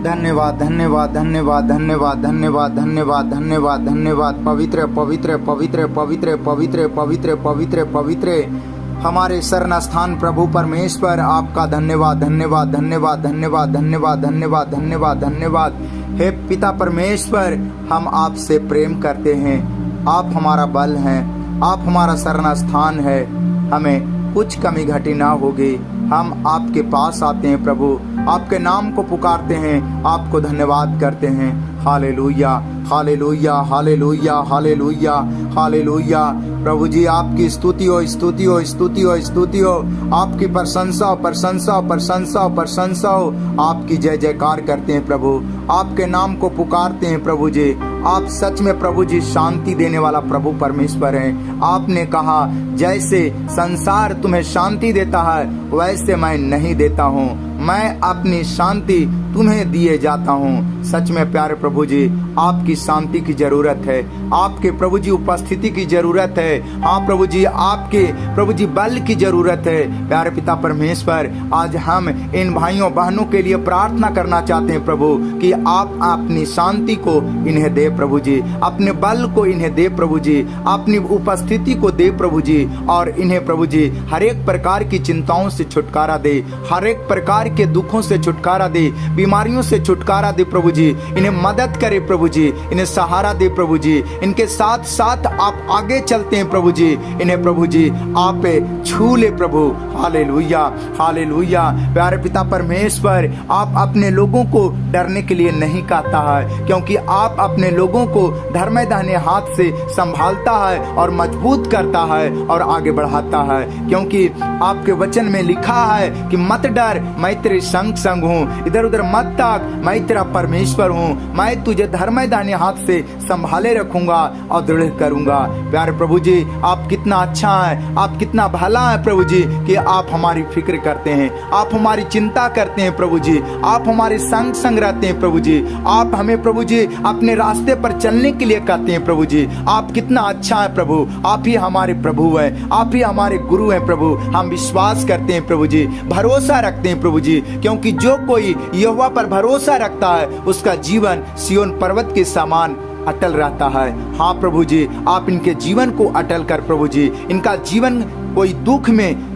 धन्यवाद धन्यवाद धन्यवाद धन्यवाद धन्यवाद धन्यवाद धन्यवाद धन्यवाद। पवित्र पवित्र पवित्र पवित्र पवित्र पवित्र पवित्र पवित्र हमारे शरण स्थान प्रभु परमेश्वर, आपका धन्यवाद धन्यवाद धन्यवाद धन्यवाद धन्यवाद धन्यवाद धन्यवाद धन्यवाद। हे पिता परमेश्वर, हम आपसे प्रेम करते हैं। आप हमारा बल हैं, आप हमारा शरण स्थान है। हमें कुछ कमी घटी ना होगी। हम आपके पास आते हैं प्रभु, आपके नाम को पुकारते हैं, आपको धन्यवाद करते हैं। हालेलुया हालेलुया हालेलुया हालेलुया हालेलुया। प्रभु जी, आपकी स्तुति हो स्तुति हो स्तुति हो स्तुति हो। आपकी प्रशंसा हो प्रशंसा हो प्रशंसा हो प्रशंसा हो। आपकी जय जयकार करते हैं प्रभु, आपके नाम को पुकारते हैं प्रभु जी। आप सच में प्रभु जी शांति देने वाला प्रभु परमेश्वर हैं। आपने कहा जैसे संसार तुम्हें शांति देता है वैसे मैं नहीं देता हूँ, मैं अपनी शांति तुम्हें दिए जाता हूँ। सच में प्यारे प्रभु जी, आपकी शांति की जरूरत है, आपके प्रभु जी उपस्थिति की जरूरत है। हाँ प्रभु जी, आपके प्रभु जी बल की जरूरत है। प्यारे पिता परमेश्वर, आज हम इन भाइयों बहनों के लिए प्रार्थना करना चाहते हैं प्रभु कि आप अपनी शांति को इन्हें दे प्रभु जी, अपने बल को इन्हें दे प्रभु जी, अपनी उपस्थिति को दे प्रभु जी। और इन्हें प्रभु जी हर एक प्रकार की चिंताओं से छुटकारा दे, हर एक प्रकार के दुखों से छुटकारा दे, बीमारियों से छुटकारा दे प्रभु जी। इन्हें मदद करे प्रभु जी, इन्हें सहारा दे प्रभु जी। इनके साथ साथ आप आगे चलते हैं प्रभु जी। इन्हें प्रभु जी आप छू ले प्रभु। Hallelujah hallelujah. प्यारे पिता परमेश्वर, आप अपने लोगों को डरने के लिए नहीं कहता है, क्योंकि आप अपने लोगों को धर्म दाहिने हाथ से संभालता है और मजबूत करता है और आगे बढ़ाता है। क्योंकि आपके वचन में लिखा है कि मत डर, मैं तेरे संग संग हूँ, इधर उधर मत ताक, मैं तेरा परमेश्वर हूँ, मैं तुझे धर्म दाहिने हाथ से संभाले रखूंगा और दृढ़ करूंगा। प्यारे प्रभु जी, आप कितना अच्छा है, आप कितना भला है प्रभु जी कि आप हमारी फिक्र करते हैं, आप हमारी चिंता करते हैं प्रभु जी, आप हमारे संग संग रहते हैं प्रभु जी। आप हमें प्रभु जी अपने रास्ते पर चलने के लिए कहते हैं प्रभु जी। आप कितना अच्छा है प्रभु, आप ही हमारे प्रभु हैं, आप ही हमारे गुरु हैं प्रभु। हम विश्वास करते हैं प्रभु जी, भरोसा रखते हैं प्रभु जी, क्योंकि जो कोई यहोवा पर भरोसा रखता है उसका जीवन सिय्योन पर्वत के समान अटल रहता है। हाँ प्रभु जी, आप इनके जीवन को अटल कर प्रभु जी, इनका जीवन कोई दुख में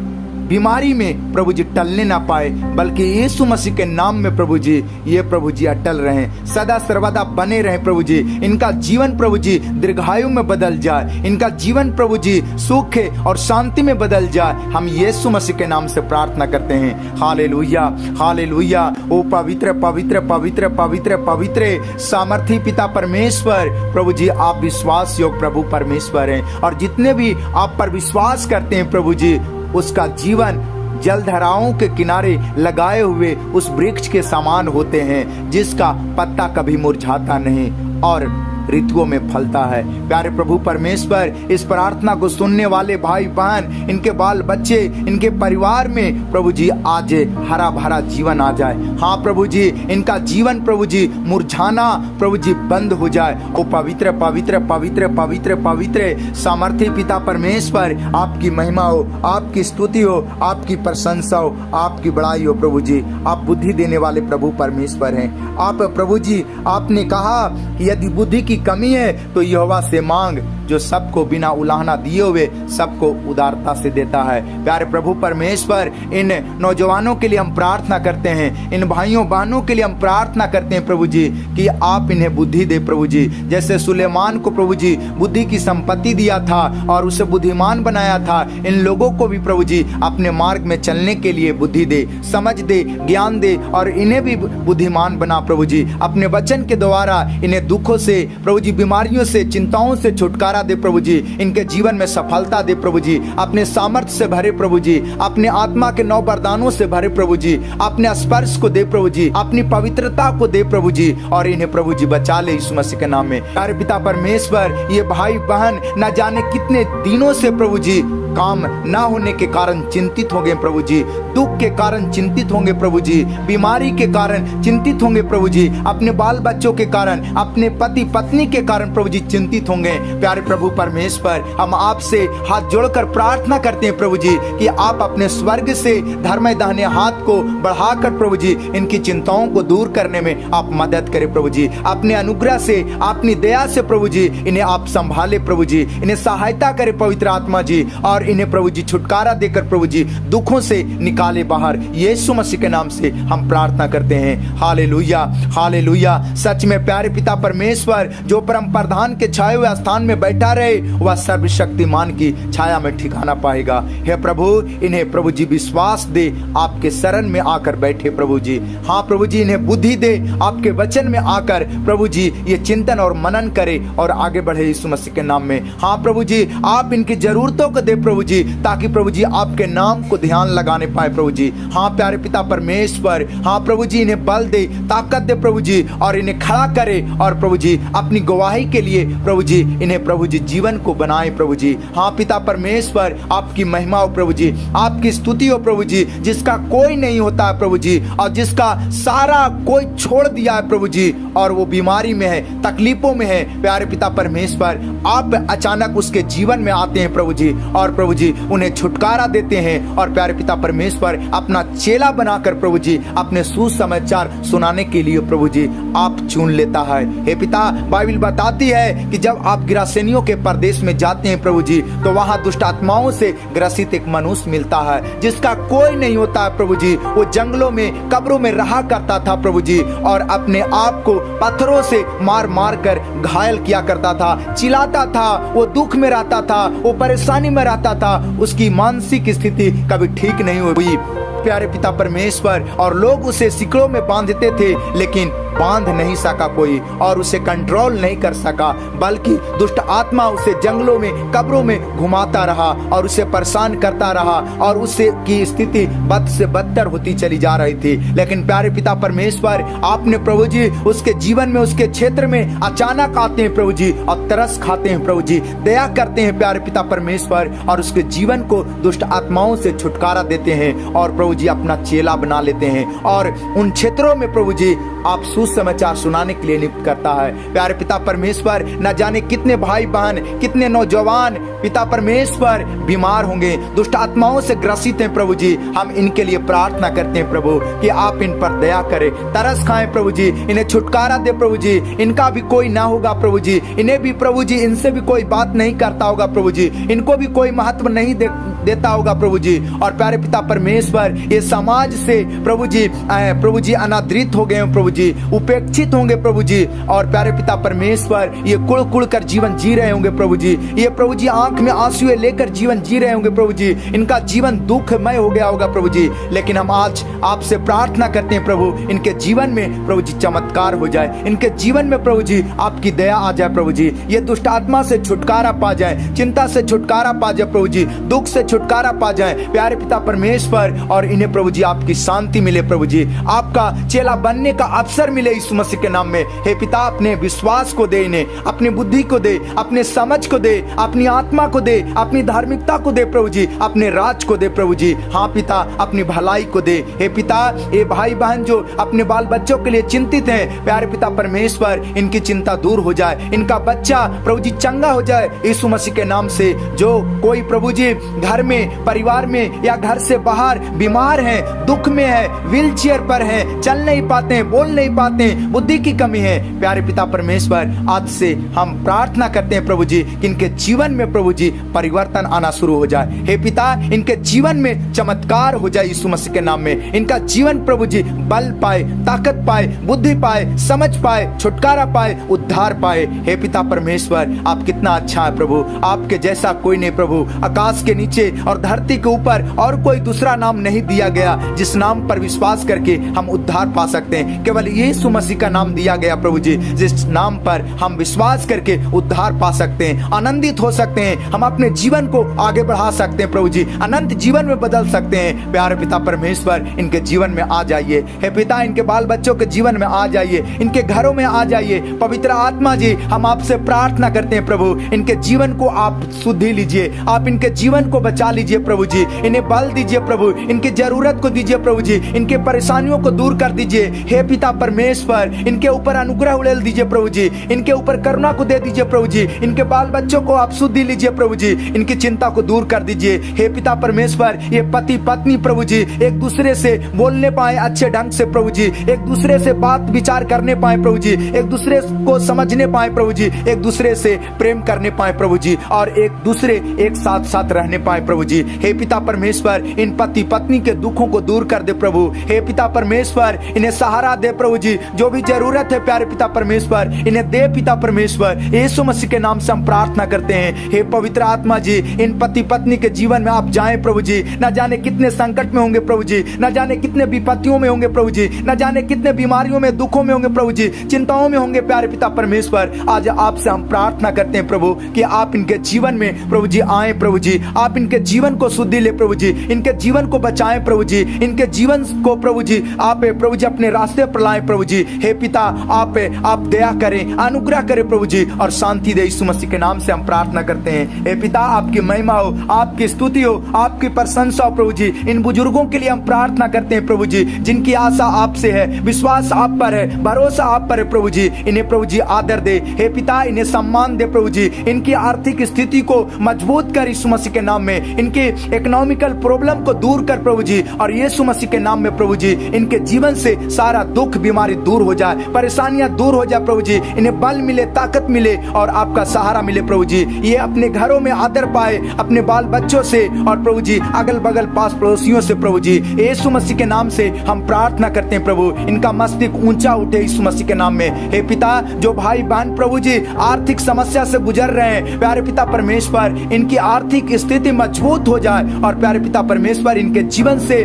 बीमारी में प्रभु जी टलने ना पाए, बल्कि यीशु मसीह के नाम में प्रभु जी ये प्रभु जी अटल रहें, सदा सर्वदा बने रहें प्रभु जी। इनका जीवन प्रभु जी दीर्घायु में बदल जाए, इनका जीवन प्रभु जी सुख और शांति में बदल जाए। हम यीशु मसीह के नाम से प्रार्थना करते हैं। हालेलुया हालेलुया। ओ पवित्र पवित्र पवित्र पवित्र पवित्र सामर्थी पिता परमेश्वर, प्रभु जी आप विश्वास योग प्रभु परमेश्वर हैं, और जितने भी आप पर विश्वास करते हैं प्रभु जी उसका जीवन जलधाराओं के किनारे लगाए हुए उस वृक्ष के समान होते हैं, जिसका पत्ता कभी मुरझाता नहीं और ऋतुओं में फलता है। प्यारे प्रभु परमेश्वर, इस प्रार्थना को सुनने वाले भाई बहन, इनके बाल बच्चे, इनके परिवार में प्रभु जी आज हरा भरा जीवन आ जाए। हाँ प्रभु जी, इनका जीवन प्रभु जी मुरझाना प्रभु जी बंद हो जाए। ओ पवित्र पवित्र पवित्र पवित्र पवित्र सामर्थी पिता परमेश्वर, आपकी महिमा हो, आपकी स्तुति हो, आपकी प्रशंसा हो, आपकी बड़ाई हो प्रभु जी। आप बुद्धि देने वाले प्रभु परमेश्वर हैं। आप प्रभु जी, आपने कहा कि यदि बुद्धि की कमी है तो यहोवा से मांग, जो सबको बिना उलाहना दिए हुए सबको उदारता से देता है। प्यारे प्रभु परमेश्वर, इन नौजवानों के लिए हम प्रार्थना करते हैं, इन भाइयों बहनों के लिए हम प्रार्थना करते हैं प्रभु जी कि आप इन्हें बुद्धि दे प्रभु जी। जैसे सुलेमान को प्रभु जी बुद्धि की संपत्ति दिया था और उसे बुद्धिमान बनाया था, इन लोगों को भी प्रभु जी अपने मार्ग में चलने के लिए बुद्धि दे, समझ दे, ज्ञान दे, और इन्हें भी बुद्धिमान बना प्रभु जी। अपने वचन के द्वारा इन्हें दुखों से प्रभु जी, बीमारियों से, चिंताओं से छुटकारा दे प्रभु जी। इनके जीवन में सफलता दे प्रभु जी। अपने सामर्थ्य से भरे प्रभु जी, अपने आत्मा के नौ वरदानों से भरे प्रभु जी। अपने स्पर्श को दे प्रभु जी, अपनी पवित्रता को दे प्रभु जी, और इन्हें प्रभु जी बचा ले यीशु मसीह के नाम में। प्यारे पिता परमेश्वर, ये भाई बहन न जाने कितने दिनों से प्रभु जी काम ना होने के कारण चिंतित होंगे प्रभु जी, दुख के कारण चिंतित होंगे प्रभु जी, बीमारी के कारण चिंतित होंगे प्रभु जी, अपने बाल बच्चों के कारण, अपने पति पत्नी के कारण प्रभु जी चिंतित होंगे। प्यारे प्रभु परमेश्वर, हम आपसे हाथ जोड़कर प्रार्थना करते हैं प्रभु जी कि आप अपने स्वर्ग से धर्म दाहिने हाथ को बढ़ाकर प्रभु जी इनकी चिंताओं को दूर करने में आप मदद करें प्रभु जी। अपने अनुग्रह से, अपनी दया से प्रभु जी इन्हें आप संभाले प्रभु जी, इन्हें सहायता करें पवित्र आत्मा जी, और इन्हें प्रभु जी छुटकारा देकर प्रभु जी दुखों से निकाले बाहर। यीशु मसीह के नाम से हम प्रार्थना करते हैं। हालेलुया, हालेलुया। सच में प्यारे पिता परमेश्वर, जो परम प्रधान के छाए हुए स्थान में बैठा रहे वह सर्वशक्तिमान की छाया में ठिकाना पाएगा। हे प्रभु, इन्हें प्रभु जी विश्वास दे, आपके शरण में आकर बैठे प्रभु जी। हाँ प्रभु जी, इन्हें बुद्धि दे, आपके वचन में आकर प्रभु जी ये चिंतन और मनन करे और आगे बढ़े यीशु मसीह के नाम में। हाँ प्रभु जी, आप इनकी जरूरतों को दे प्रभु जी, ताकि प्रभु जी आपके नाम को ध्यान लगाने पाए प्रभु जी। हाँ प्यारे पिता परमेश्वर, हाँ प्रभु जी इन्हें बल दे, ताकत दे प्रभु जी, और इन्हें खड़ा करे, और प्रभु जी अपनी गवाही के लिए प्रभु जी इन्हें प्रभु जी जीवन को बनाए प्रभु जी। हाँ पिता परमेश्वर, आपकी महिमा हो प्रभु जी, आपकी स्तुति हो प्रभु जी, जिसका कोई नहीं होता है प्रभु जी, और जिसका सारा कोई छोड़ दिया है प्रभु जी, और वो बीमारी में है, तकलीफों में है। प्यारे पिता परमेश्वर, आप अचानक उसके जीवन में आते हैं प्रभु जी, और प्रभु जी उन्हें छुटकारा देते हैं, और प्यारे पिता परमेश्वर अपना चेला बनाकर प्रभु जी अपने सुसमाचार सुनाने के लिए प्रभु जी आप चुन लेता है। हे पिता, बाइबल बताती है कि जब आप गिरासेनियों के प्रदेश में जाते हैं प्रभु जी, तो वहां दुष्ट आत्माओं से ग्रसित एक मनुष्य मिलता है जिसका कोई नहीं होता है प्रभु जी। वो जंगलों में, कब्रों में रहा करता था प्रभु जी, और अपने आप को पत्थरों से मार मार कर घायल किया करता था, चिल्लाता था, वो दुख में रहता था, वो परेशानी में रहता था, उसकी मानसिक स्थिति कभी ठीक नहीं हुई प्यारे पिता परमेश्वर, और लोग उसे सिकड़ों में बांधते थे लेकिन बांध नहीं सका कोई, और उसे कंट्रोल नहीं कर सका, बल्कि दुष्ट आत्मा उसे जंगलों में, कब्रों में घुमाता रहा और उसे परेशान करता रहा, और उससे की स्थिति बद से बदतर होती चली जा रही थी। लेकिन प्यारे पिता परमेश्वर, आपने प्रभु जी उसके जीवन में, उसके क्षेत्र में अचानक आते हैं प्रभु जी, और तरस खाते हैं प्रभु जी, दया करते हैं प्यारे पिता परमेश्वर, और उसके जीवन को दुष्ट आत्माओं से छुटकारा देते हैं, और प्रभु जी अपना चेला बना लेते हैं, और उन क्षेत्रों में प्रभु जी आप सुसमाचार सुनाने के लिए नियुक्त करता है। प्यारे पिता परमेश्वर, न जाने कितने भाई बहन, कितने नौजवान पिता परमेश्वर बीमार होंगे, दुष्ट आत्माओं से ग्रसित हैं प्रभु जी। हम इनके लिए प्रार्थना करते हैं प्रभु कि आप इन पर दया करें, तरस खाएं प्रभु जी, इन्हें छुटकारा दे प्रभु जी। इनका भी कोई ना होगा प्रभु जी, इन्हें भी प्रभु जी इनसे भी कोई बात नहीं करता होगा प्रभु जी, इनको भी कोई महत्व नहीं देता होगा प्रभु जी। और प्यारे पिता परमेश्वर, ये समाज से प्रभु जी अनादृत हो गए हैं प्रभु जी, उपेक्षित होंगे प्रभु जी, और प्यारे पिता परमेश्वर ये कुड़ कुड़ कर जीवन जी रहे होंगे प्रभु जी, ये प्रभु जी आंख में आंसू लेकर जीवन जी रहे होंगे प्रभु जी, इनका जीवन दुखमय हो गया होगा प्रभु जी। लेकिन हम आज आपसे प्रार्थना करते हैं प्रभु, इनके जीवन में प्रभु जी चमत्कार हो जाए, इनके जीवन में प्रभु जी आपकी दया आ जाए प्रभु जी, ये दुष्ट आत्मा से छुटकारा पा जाए, चिंता से छुटकारा पा जाए प्रभु जी, दुख से छुटकारा पा जाए प्यारे पिता परमेश्वर, और इन्हें प्रभु जी आपकी शांति मिले प्रभु जी, आपका चेला बनने का अवसर मिले यीशु मसीह के नाम में। हे पिता, अपने विश्वास को दे, इन्हें अपनी बुद्धि को दे, अपने समझ को दे, अपनी आत्मा को दे, अपनी धार्मिकता को दे प्रभु जी, अपने राज को दे प्रभु जी। हाँ पिता, अपनी भलाई को दे। हे पिता, ये भाई बहन जो अपने बाल बच्चों के लिए चिंतित हैं, प्यारे पिता परमेश्वर, इनकी चिंता दूर हो जाए, इनका बच्चा प्रभु जी चंगा हो जाए यीशु मसीह के नाम से। जो कोई प्रभु जी घर में, परिवार में या घर से बाहर बीमार है, दुख में है, व्हील चेयर पर है, चल नहीं पाते हैं, बोल नहीं पाते हैं, बुद्धि की कमी है, प्यारे पिता परमेश्वर, आज से हम प्रार्थना करते हैं प्रभु जी कि इनके जीवन में प्रभु जी परिवर्तन आना शुरू हो जाए। हे पिता, इनके जीवन में चमत्कार हो जाए यीशु मसीह के नाम में, इनका जीवन प्रभु जी बल पाए, ताकत पाए, बुद्धि पाए, समझ पाए, छुटकारा पाए, उद्धार पाए। हे पिता परमेश्वर, आप कितना अच्छा है प्रभु, आपके जैसा कोई नहीं प्रभु, आकाश के नीचे और धरती के ऊपर और कोई दूसरा नाम नहीं दिया गया जिस नाम पर विश्वास करके हम उद्धार पा सकते हैं, केवल यीशु मसीह का नाम दिया गया प्रभु जी, जिस नाम पर हम विश्वास करके उद्धार पा सकते हैं, आनंदित हो सकते हैं, हम अपने जीवन को आगे बढ़ा सकते हैं प्रभु जी, अनंत जीवन में बदल सकते हैं। प्यारे पिता परमेश्वर, इनके जीवन में आ जाइए। हे पिता, इनके बाल बच्चों के जीवन में आ जाइए, इनके घरों में आ जाइए। पवित्र आत्मा जी, हम आपसे प्रार्थना करते हैं प्रभु, इनके जीवन को आप शुद्धि लीजिए, आप इनके जीवन को बचा लीजिए प्रभु जी, इन्हें बल दीजिए प्रभु, इनकी जरूरत को दीजिए प्रभु जी, इनके परेशानियों को दूर कर दीजिए। हे पिता परमेश्वर, परमेश्वर इनके ऊपर अनुग्रह उड़ेल दीजिए प्रभु जी, इनके ऊपर करुणा को दे दीजिए प्रभु जी, इनके बाल बच्चों को आप शुद्धि लीजिए प्रभु जी, इनकी चिंता को दूर कर दीजिए। हे पिता परमेश्वर, ये पति पत्नी प्रभु जी एक दूसरे से बोलने पाए अच्छे ढंग से प्रभु जी, एक दूसरे से बात विचार करने पाए प्रभु जी, एक दूसरे को समझने पाए प्रभु जी, एक दूसरे से प्रेम करने पाए प्रभु जी, और एक दूसरे एक साथ साथ रहने पाए प्रभु जी। हे पिता परमेश्वर, इन पति पत्नी के दुखों को दूर कर दे प्रभु। हे पिता परमेश्वर, इन्हें सहारा दे प्रभु जी, जो भी जरूरत है प्यारे पिता परमेश्वर इन्हें दे पिता परमेश्वर। यीशु मसीह के नाम से हम प्रार्थना करते हैं। हे पवित्र आत्मा जी, इन पति पत्नी के जीवन में आप जाएं प्रभु जी, न जाने कितने संकट में होंगे प्रभु जी, न जाने कितने विपत्तियों में होंगे प्रभु जी, न जाने कितने बीमारियों में दुखों में होंगे प्रभु जी, चिंताओं में होंगे प्यारे पिता परमेश्वर। आज आपसे हम प्रार्थना करते हैं प्रभु कि आप इनके जीवन में प्रभु जी आए प्रभु जी, आप इनके जीवन को शुद्धि ले प्रभु जी, इनके जीवन को बचाएं प्रभु जी, इनके जीवन को प्रभु जी आप प्रभु जी अपने रास्ते पर लाएं प्रभु जी। हे पिता आप दया करें, अनुग्रह करें प्रभु जी, और शांति दे। यीशु मसीह के नाम से हम प्रार्थना करते हैं। हे पिता, आपकी महिमा हो, आपकी स्तुति हो, आपकी प्रशंसा हो प्रभु जी। इन बुजुर्गों के लिए हम प्रार्थना करते हैं प्रभु जी, जिनकी आशा आपसे है, विश्वास आप पर है, भरोसा आप पर है प्रभु जी। इन्हें प्रभु जी आदर दे। हे पिता, इन्हें सम्मान दे प्रभु जी, इनकी आर्थिक स्थिति को मजबूत कर यीशु मसीह के नाम में, इनके इकोनॉमिकल प्रॉब्लम को दूर कर प्रभु जी, और यीशु मसीह के नाम में प्रभु जी इनके जीवन से सारा दुख बीमारी दूर हो जाए, परेशानियां दूर हो जाए प्रभु जी, इन्हें बल मिले, ताकत मिले और आपका सहारा मिले प्रभु जी। ये अपने घरों में आदर पाए, अपने बाल बच्चों से और प्रभु जी अगल बगल पास पड़ोसियों से प्रभु जी। यीशु मसीह के नाम से हम प्रार्थना करते हैं प्रभु, इनका मस्तिष्क ऊंचा उठे यीशु मसीह के नाम में। हे पिता, जो भाई बहन प्रभु जी आर्थिक समस्या से गुजर रहे हैं प्यारे पिता परमेश्वर, इनकी आर्थिक स्थिति मजबूत हो जाए, और प्यारे पिता परमेश्वर इनके जीवन से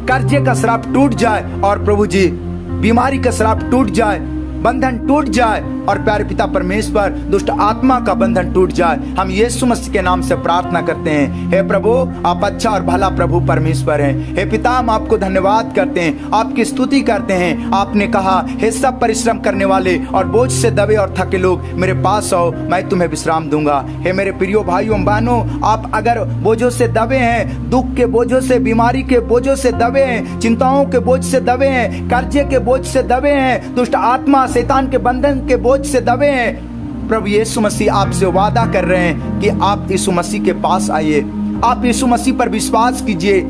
कर्जे का श्राप टूट जाए, और प्रभु जी बीमारी का श्राप टूट जाए, बंधन टूट जाए, और प्यारे पिता परमेश्वर दुष्ट आत्मा का बंधन टूट जाए। हम यीशु मसीह के नाम से प्रार्थना करते हैं। हे प्रभु, आप अच्छा और भला प्रभु परमेश्वर हैं। हे पिता, हम आपको धन्यवाद करते हैं, आपकी स्तुति करते हैं। आपने कहा, हे सब परिश्रम करने वाले और बोझ से दबे और थके लोग मेरे पास आओ, मैं तुम्हें विश्राम दूंगा। हे मेरे प्रियो भाइयों बहनों, आप अगर बोझों से दबे हैं, दुख के बोझों से, बीमारी के बोझों से दबे हैं, चिंताओं के बोझ से दबे हैं, कर्जे के बोझ से दबे हैं, दुष्ट आत्मा शैतान के बंधन के बोझ से दबे हैं, प्रभु यीशु मसीह आपसे वादा कर रहे हैं कि आप यीशु मसीह के पास आइए, आप यीशु मसीह पर विश्वास कीजिए।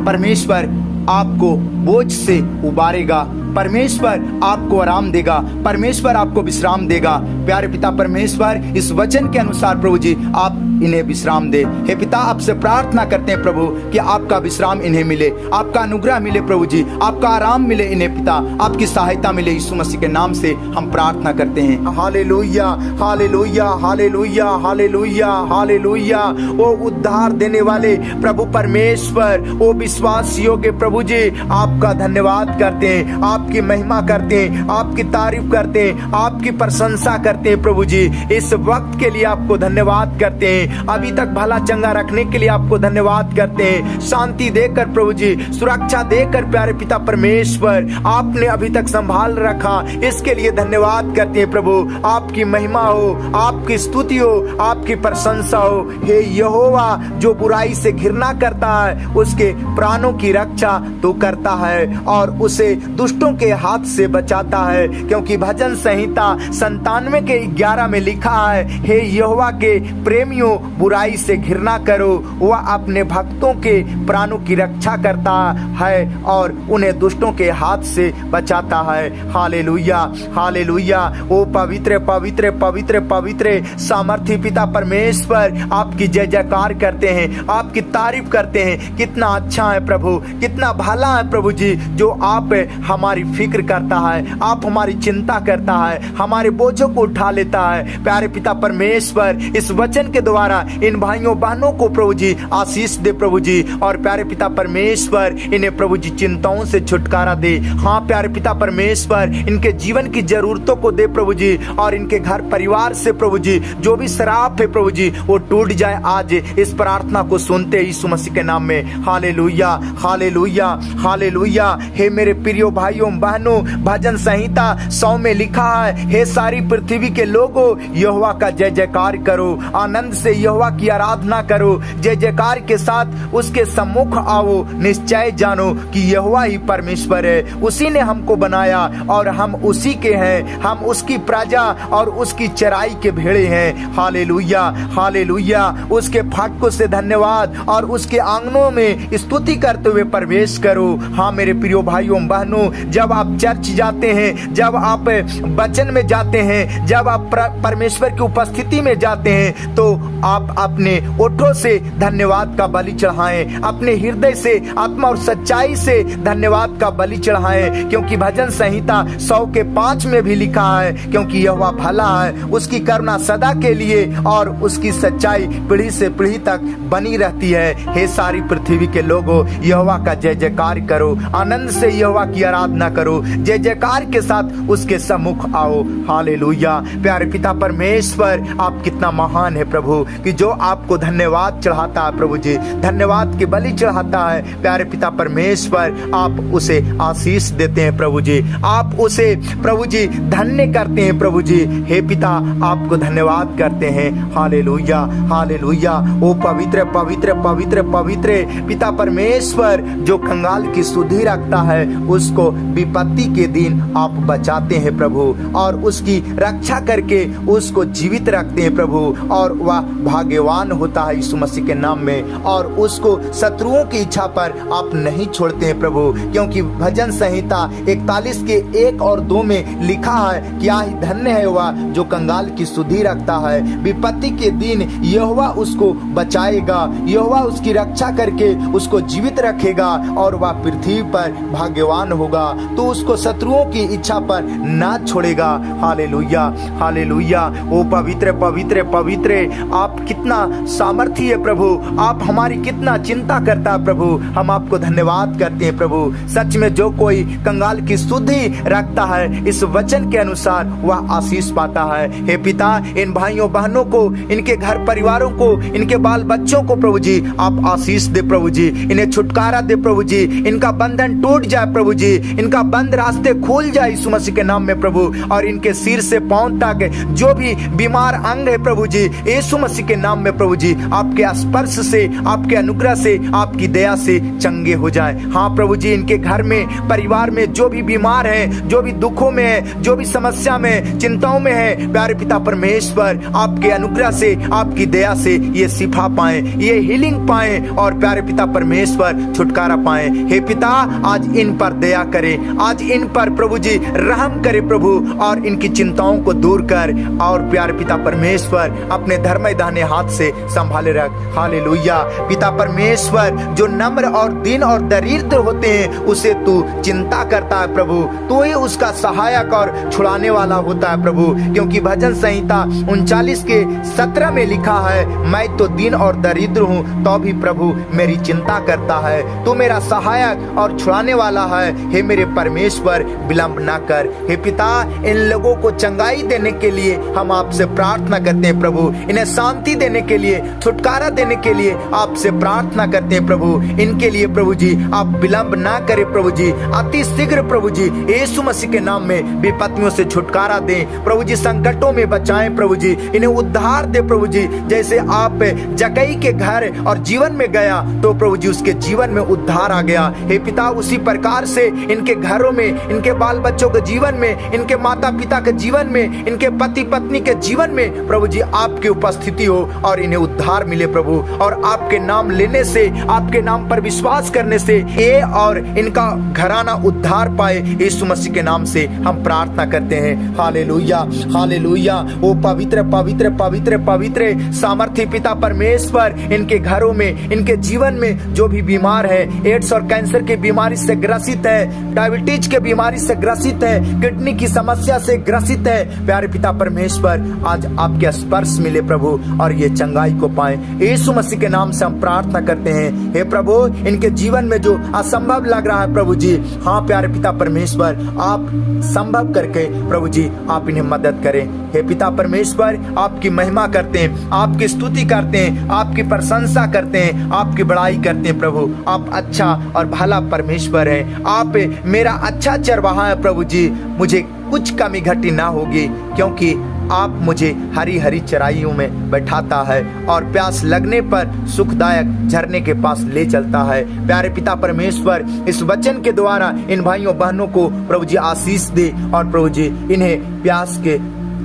परमेश्वर आपको बोझ से उबारेगा, परमेश्वर आपको आराम देगा, परमेश्वर आपको विश्राम देगा। प्यारे पिता परमेश्वर, इस वचन के अनुसार प्रभु जी आप इन्हें विश्राम दे। हे पिता, आपसे प्रार्थना करते हैं प्रभु कि आपका विश्राम इन्हें मिले, आपका अनुग्रह मिले प्रभु जी, आपका आराम मिले इन्हें पिता, आपकी सहायता मिले। यीशु मसीह के नाम से हम प्रार्थना करते हैं। हालेलुया, हालेलुया, हालेलुया, हालेलुया, हालेलुया। ओ उद्धार देने वाले प्रभु परमेश्वर, ओ विश्वास योग्य प्रभु जी, आपका धन्यवाद करते हैं, आपकी महिमा करते हैं, आपकी तारीफ करते हैं, आपकी प्रशंसा करते हैं प्रभु जी। इस वक्त के लिए आपको धन्यवाद करते हैं, अभी तक भला चंगा रखने के लिए आपको धन्यवाद करते हैं, शांति देकर प्रभु जी, सुरक्षा देकर प्यारे पिता परमेश्वर आपने अभी तक संभाल रखा, इसके लिए धन्यवाद करते हैं प्रभु। आपकी महिमा हो, आपकी स्तुति हो, आपकी प्रशंसा हो। हे यहोवा, जो बुराई से घृणा करता है उसके प्राणों की रक्षा तो करता है और उसे दुष्टों के हाथ से बचाता है, क्योंकि भजन संहिता 97:11 में लिखा है, हे यहोवा के प्रेमियों, बुराई से घृणा करो, वह अपने भक्तों के प्राणों की रक्षा करता है और उन्हें दुष्टों के हाथ से बचाता है। हालेलुया, हालेलुया। ओ पवित्र पवित्र पवित्र पवित्र सामर्थी पिता परमेश्वर, आपकी जय जयकार करते हैं, आपकी तारीफ करते हैं। कितना अच्छा है प्रभु, कितना भला है प्रभु जी, जो आप हमारी फिक्र करता है, आप हमारी चिंता करता है, हमारे बोझों को उठा लेता है। प्यारे पिता परमेश्वर, इस वचन के द्वारा इन भाइयों बहनों को प्रभु जी आशीष दे प्रभु जी, और प्यारे पिता परमेश्वर इन्हें प्रभु जी चिंताओं से छुटकारा दे। हाँ प्यारे पिता परमेश्वर, इनके जीवन की जरूरतों को दे प्रभु जी, और इनके घर परिवार से प्रभु जी जो भी श्राप है प्रभु जी वो टूट जाए आज इस प्रार्थना को सुनते यीशु मसीह के नाम में। हालेलुया, हालेलुया, हालेलुया। हे मेरे प्रियो भाइयों एवं बहनों, भजन संहिता 100 में लिखा है, हे सारी पृथ्वी के लोगों, यहोवा का जय जयकार करो, आनंद से यहोवा की आराधना करो, जय जयकार के साथ उसके सम्मुख आओ, निश्चय जानो कि यहोवा ही परमेश्वर है, उसी ने हमको बनाया और हम उसी के हैं, हम उसकी प्रजा और उसकी चराई के भेड़े हैं। हालेलुया, हालेलुया। उसके फाटकों से धन्यवाद और उसके आंगनों में स्तुति करते हुए प्रवेश करो। हाँ मेरे प्रियो भाइयों बहनों, जब आप चर्च जाते हैं, जब आप वचन में जाते हैं, जब आप परमेश्वर की उपस्थिति में जाते हैं, तो आप अपने ओठों से धन्यवाद का बलि चढ़ाएं, अपने हृदय से, आत्मा और सच्चाई से धन्यवाद का बलि चढ़ाएं, क्योंकि भजन संहिता 100:5 में भी लिखा है, क्योंकि यहोवा भला है, उसकी करुणा सदा के लिए और उसकी सच्चाई पीढ़ी से पीढ़ी तक बनी रहती है। हे सारी पृथ्वी के लोगों, यहोवा का जय जयकार करो, आनंद से यहोवा की आराधना करो, जय जयकार के साथ उसके सम्मुख आओ। हालेलुया। प्यारे पिता परमेश्वर, आप कितना महान है प्रभु, कि जो आपको धन्यवाद चढ़ाता है प्रभु जी, धन्यवाद की बलि चढ़ाता है प्यारे पिता परमेश्वर, आप उसे आशीष देते हैं प्रभु जी, आप उसे प्रभु जी धन्य करते हैं प्रभु जी। हे पिता, आपको धन्यवाद करते हैं। हालेलुया, हालेलुया। ओ पवित्र पवित्र पवित्र पवित्र पिता परमेश्वर, जो कंगाल की सुधि रखता है उसको विपत्ति के दिन आप बचाते हैं प्रभु, और उसकी रक्षा करके उसको जीवित रखते हैं प्रभु, और वह भाग्यवान होता है यीशु मसीह के नाम में, और उसको शत्रुओं की इच्छा पर आप नहीं छोड़ते हैं प्रभु, क्योंकि भजन संहिता 41:1 और 2 में लिखा है, क्या ही धन्य है वह जो कंगाल की सुधि रखता है, विपत्ति के दिन यहोवा उसको बचाएगा, यहोवा उसकी रक्षा करके उसको जीवित रखेगा, और वह पृथ्वी पर भाग्यवान होगा, तो उसको शत्रुओं की इच्छा पर ना छोड़ेगा। हालेलुया, हालेलुया। ओ पवित्र पवित्र पवित्र, आप कितना सामर्थी है प्रभु, आप हमारी कितना चिंता करता है प्रभु, हम आपको धन्यवाद करते हैं प्रभु। सच में जो कोई कंगाल की सुधि रखता है, इस वचन के अनुसार वह आशीष पाता है। हे पिता, इन भाइयों बहनों को, इनके घर परिवारों को, इनके बाल बच्चों को प्रभु जी आप आशीष दे प्रभु जी, इन्हें छुटकारा दे प्रभु जी, इनका बंधन टूट जाए प्रभु जी, इनका बंद रास्ते खुल जाए यीशु मसीह के नाम में प्रभु, और इनके सिर से पांव तक जो भी बीमार अंग है प्रभु जी, यीशु मसीह के नाम में प्रभु जी आपके स्पर्श से, आपके अनुग्रह से, आपकी दया से चंगे हो जाए। हाँ प्रभु जी, इनके घर में, परिवार में जो भी बीमार है, जो भी दुखों में है, जो भी समस्या में, चिंताओं में है, प्यारे पिता परमेश्वर आपके अनुग्रह से, आपकी दया से ये शिफा पाए, ये हीलिंग पाए, और प्यारे पिता परमेश्वर छुटकारा पाए। हे पिता, आज इन पर दया करे, आज इन पर प्रभु जी रहम करे प्रभु, और इनकी चिंताओं को दूर कर, और प्यारे पिता परमेश्वर अपने धर्म दाहिने हाथ से संभाले रख। हालेलुया। पिता परमेश्वर, जो नम्र और दीन और दरिद्र होते हैं, उसे तू चिंता करता है प्रभु, तू ही उसका सहायक और छुड़ाने वाला होता है प्रभु, क्योंकि भजन संहिता 39:17 में लिखा है, मैं तो दीन और दरिद्र हूँ, तो भी प्रभु मेरी चिंता करता है, तू मेरा सहायक और छुड़ाने वाला है। हे मेरे परमेश्वर, विलंब ना कर। हे पिता, इन लोगों को चंगाई देने के लिए हम आपसे प्रार्थना करते हैं प्रभु, इन्हें शांति देने के लिए, छुटकारा देने के लिए आपसे प्रार्थना करते हैं प्रभु। इनके लिए प्रभु जी आप विलंब ना करें प्रभु जी, अति शीघ्र प्रभु जी यीशु मसीह के नाम में विपत्तियों से छुटकारा दें प्रभु जी, संकटों में बचाएं प्रभु जी, इन्हें उद्धार दे प्रभु जी। जैसे आप जक्कई के घर और जीवन में गया तो प्रभु जी उसके जीवन में उद्धार आ गया। हे पिता, उसी प्रकार से इनके घरों में, इनके बाल बच्चों के जीवन में, इनके माता पिता के जीवन में, इनके पति पत्नी के जीवन में प्रभु जी आपकी उपस्थिति हो, और इन्हें उद्धार मिले प्रभु, और आपके नाम लेने से, आपके नाम पर विश्वास करने से ये और इनका घराना उद्धार पाए, यीशु मसीह के नाम से हम प्रार्थना करते हैं। हालेलुया, हालेलुया। ओ पवित्र पवित्र पवित्र पवित्र सामर्थी पिता परमेश्वर, इनके घरों में, इनके जीवन में जो भी बीमार है, एड्स और कैंसर की बीमारी से ग्रसित है, डायबिटीज के बीमारी से ग्रसित है, किडनी की समस्या से ग्रसित है, प्यारे पिता परमेश्वर आज आपके स्पर्श मिले प्रभु, और ये चंगाई को पाए, यीशु मसीह के नाम से हम प्रार्थना करते हैं। हे प्रभु, इनके जीवन में जो असंभव लग रहा है प्रभु जी, हाँ प्यारे पिता परमेश्वर आप संभव करके प्रभु जी आप इन्हें मदद करें। हे पिता परमेश्वर, आपकी महिमा करते हैं, आपकी स्तुति करते हैं, आपकी प्रशंसा करते हैं, आपकी बड़ाई करते हैं प्रभु। आप अच्छा और भला परमेश्वर है, आप मेरा अच्छा चरवाहा है प्रभु जी, मुझे कुछ कमी घटी ना होगी, क्योंकि आप मुझे हरी हरी चराइयों में बैठाता है और प्यास लगने पर सुखदायक झरने के पास ले चलता है। प्यारे पिता परमेश्वर, इस वचन के द्वारा इन भाइयों बहनों को प्रभु जी आशीष दे और प्रभु जी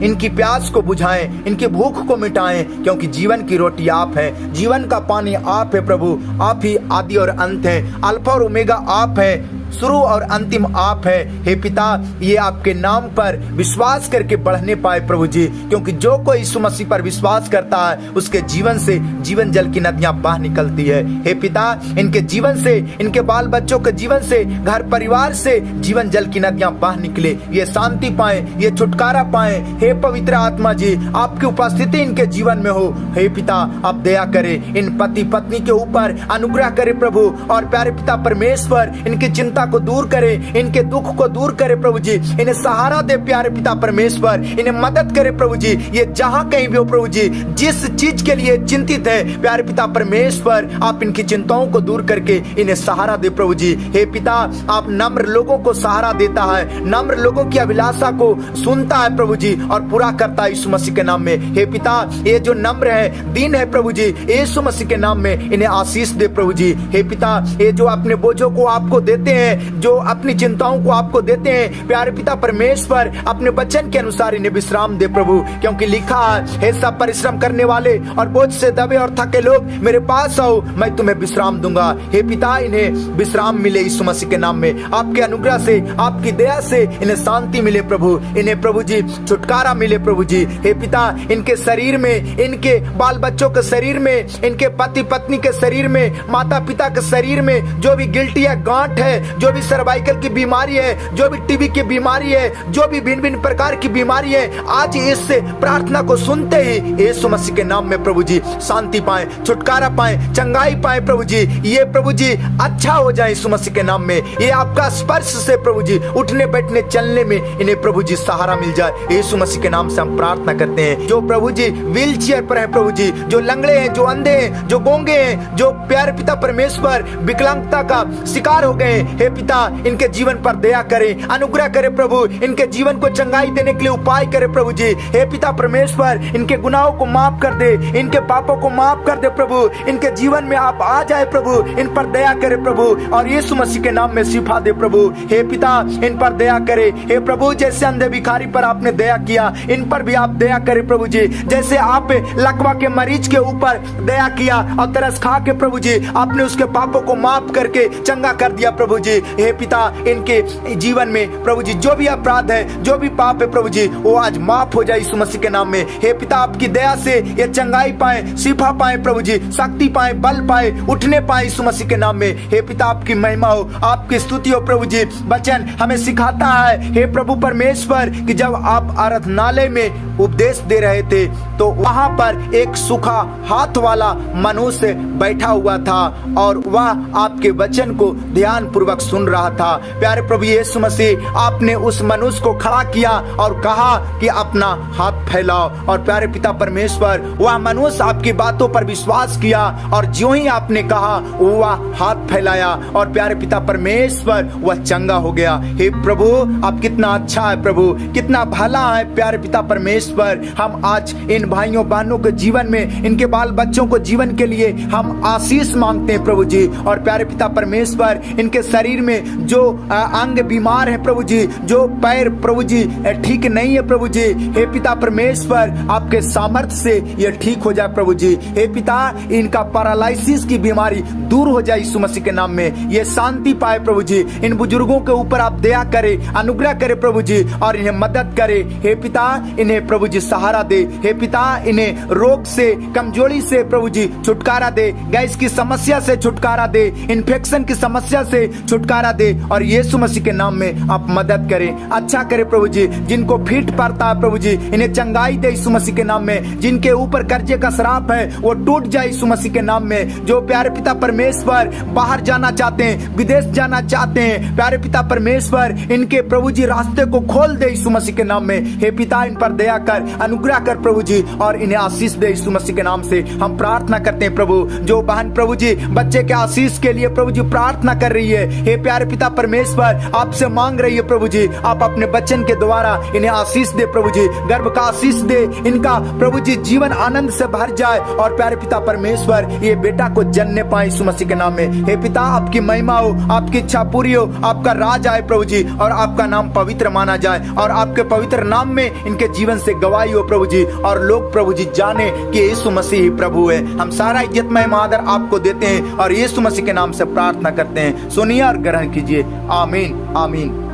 इनकी प्यास को बुझाएं, इनकी भूख को मिटाएं, क्योंकि जीवन की रोटी आप हैं, जीवन का पानी आप है प्रभु। आप ही आदि और अंत हैं, अल्फा और ओमेगा आप हैं, शुरू और अंतिम आप हैं। हे पिता, ये आपके नाम पर विश्वास करके बढ़ने पाए प्रभु जी, क्योंकि जो कोई यीशु मसीह पर विश्वास करता है उसके जीवन से जीवन जल की नदियां बाहर निकलती है। हे पिता, इनके जीवन से, इनके बाल बच्चों के जीवन से, घर परिवार से जीवन जल की नदियां बाहर निकले, ये शांति पाए, ये छुटकारा पाए। हे पवित्र आत्मा जी, आपकी उपस्थिति इनके जीवन में हो। हे पिता, आप दया करें, इन पति पत्नी के ऊपर अनुग्रह करें प्रभु, और प्यारे पिता परमेश्वर इनकी चिंता को दूर करे, इनके दुख को दूर करे प्रभु जी, इन्हें सहारा दे प्यारे पिता परमेश्वर, इन्हें मदद करे प्रभु जी। ये जहां कहीं भी हो प्रभु जी, जिस चीज के लिए चिंतित है प्यारे पिता परमेश्वर, आप इनकी चिंताओं को दूर करके इन्हें सहारा दे प्रभु जी। हे पिता, आप नम्र लोगों को सहारा देता है, नम्र लोगों की अभिलाषा को सुनता है प्रभु जी और पूरा करता है यीशु मसीह के नाम में। हे पिता, ये जो नम्र है, दीन है प्रभु जी, यीशु मसीह के नाम में इन्हें आशीष दे प्रभु जी। हे पिता, ये जो अपने बोझों को आपको देते हैं, जो अपनी चिंताओं को आपको देते हैं प्यारे पिता परमेश्वर, अपने वचन के अनुसार इन्हें विश्राम दे प्रभु, क्योंकि लिखा है, हे सब परिश्रम करने वाले और बोझ से दबे और थके लोग मेरे पास आओ, मैं तुम्हें विश्राम दूंगा। हे पिता, इन्हें विश्राम मिले यीशु मसीह के नाम में, आपके अनुग्रह से, आपकी दया से इन्हें शांति मिले प्रभु, इन्हें प्रभु जी छुटकारा मिले प्रभु जी। हे पिता, इनके शरीर में, इनके बाल बच्चों के शरीर में, इनके पति पत्नी के शरीर में, माता पिता के शरीर में जो भी गिल्टी है, गांठ है, जो भी सर्वाइकल की बीमारी है, जो भी टीबी की बीमारी है, जो भी भिन्न भिन्न प्रकार की बीमारी है, आज इस प्रार्थना को सुनते ही यीशु मसीह के नाम में प्रभु जी शांति पाए, छुटकारा पाए, चंगाई पाए प्रभु जी। ये प्रभु जी अच्छा हो जाए यीशु मसीह के नाम में, ये आपका स्पर्श से प्रभु जी उठने बैठने चलने में इन्हें प्रभु जी सहारा मिल जाए। यीशु मसीह के नाम से हम प्रार्थना करते हैं। जो प्रभु जी व्हील चेयर पर है प्रभु जी, जो लंगड़े हैं, जो अंधे हैं, जो गूंगे हैं, जो प्यारे पिता परमेश्वर विकलांगता का शिकार हो गए, हे पिता, इनके जीवन पर दया करें, अनुग्रह करें प्रभु, इनके जीवन को चंगाई देने के लिए उपाय करें प्रभु जी। हे पिता परमेश्वर, इनके गुनाहों को माफ कर दे, इनके पापों को माफ कर दे प्रभु, इनके जीवन में आप आ जाए प्रभु, इन पर दया करें प्रभु, और यीशु मसीह के नाम में शिफा दे प्रभु। हे पिता, इन पर दया करे। हे प्रभु, जैसे अंधे भिखारी पर आपने दया किया, इन पर भी आप दया करें प्रभु जी। जैसे आप लकवा के मरीज के ऊपर दया किया और तरस खा के प्रभु जी आपने उसके पापों को माफ करके चंगा कर दिया प्रभु जी। हे पिता, इनके जीवन में प्रभु जी जो भी अपराध है, जो भी पाप है प्रभु जी, वो आज माफ हो जाए यीशु मसीह के नाम में। हे पिता, आपकी दया से ये चंगाई पाए, शिफा पाए प्रभु जी, शक्ति पाए, बल पाए, उठने पाए यीशु मसीह के नाम में। हे पिता, आपकी महिमा हो, आपकी स्तुति हो प्रभु जी। वचन हमें सिखाता है हे प्रभु परमेश्वर कि जब आप आराधनालय में उपदेश दे रहे थे तो वहां पर एक सूखा हाथ वाला मनुष्य बैठा हुआ था और वह आपके वचन को ध्यान पूर्वक सुन रहा था। प्यारे प्रभु यीशु मसीह, आपने उस मनुष्य को खड़ा किया और कहा कि अपना हाथ फैलाओ, और प्यारे पिता परमेश्वर, वह मनुष्य आपकी बातों पर विश्वास किया और जो ही आपने कहा वह हाथ फैलाया और प्यारे पिता परमेश्वर वह चंगा हो गया। हे प्रभु, आप कितना अच्छा है प्रभु, कितना भला है प्यारे पिता परमेश्वर। हम आज इन भाइयों बहनों के जीवन में, इनके बाल बच्चों को जीवन के लिए हम आशीष मांगते हैं प्रभु जी। और प्यारे पिता परमेश्वर, इनके शरीर में जो अंग बीमार है प्रभु जी, जो पैर प्रभु जी ठीक नहीं है प्रभु जी, हे पिता परमेश्वर, आपके सामर्थ्य से ये ठीक हो जाए प्रभु जी। हे पिता, इनका पैरालिसिस की बीमारी दूर हो जाए यीशु मसीह के नाम में, ये शांति पाए प्रभु जी। इन बुजुर्गों के ऊपर आप दया करें, अनुग्रह करें प्रभु जी, और इन्हें मदद करें। हे पिता, इन्हें प्रभु जी सहारा दे। हे पिता, इन्हें रोग से, कमजोरी से प्रभु जी छुटकारा दे, गैस की समस्या से छुटकारा दे, इन्फेक्शन की समस्या से छुटकारा दे, और यीशु मसीह के नाम में आप मदद करें, अच्छा करें प्रभु जी। जिनको फीट पड़ता है प्रभु जी, इन्हें चंगाई दे यीशु मसीह के नाम में। जिनके ऊपर कर्जे का श्राप है वो टूट जाए यीशु मसीह के नाम में। जो प्यारे पिता परमेश्वर बाहर जाना चाहते हैं, विदेश जाना चाहते हैं, प्यारे पिता परमेश्वर, इनके प्रभु जी रास्ते को खोल दे यीशु मसीह के नाम में। हे पिता, इन पर दया कर, अनुग्रह कर प्रभु जी, और इन्हें आशीष दे यीशु मसीह के नाम से हम प्रार्थना करते हैं प्रभु। जो बहन प्रभु जी बच्चे के आशीष के लिए प्रभु जी प्रार्थना कर रही है, हे प्यारे पिता परमेश्वर, आपसे मांग रही है प्रभु जी, आप अपने बच्चन के द्वारा इन्हें आशीष दे प्रभु जी, गर्भ का आशीष दे, इनका प्रभु जी जीवन आनंद से भर जाए और प्यारे पिता परमेश्वर ये बेटा को जन्ने पाए यीशु मसीह के नाम में। हे पिता, आपकी महिमा हो, आपकी इच्छा पूरी हो, आपका राज आए प्रभु जी, और आपका नाम पवित्र माना जाए और आपके पवित्र नाम में इनके जीवन से गवाही हो प्रभु जी, और लोग प्रभु जी जाने कि यीशु मसीह ही प्रभु है। हम सारा इज्जत में आदर आपको देते हैं और यीशु मसीह के नाम से प्रार्थना करते हैं, सुनिए और ग्रहण कीजिए। आमीन आमीन।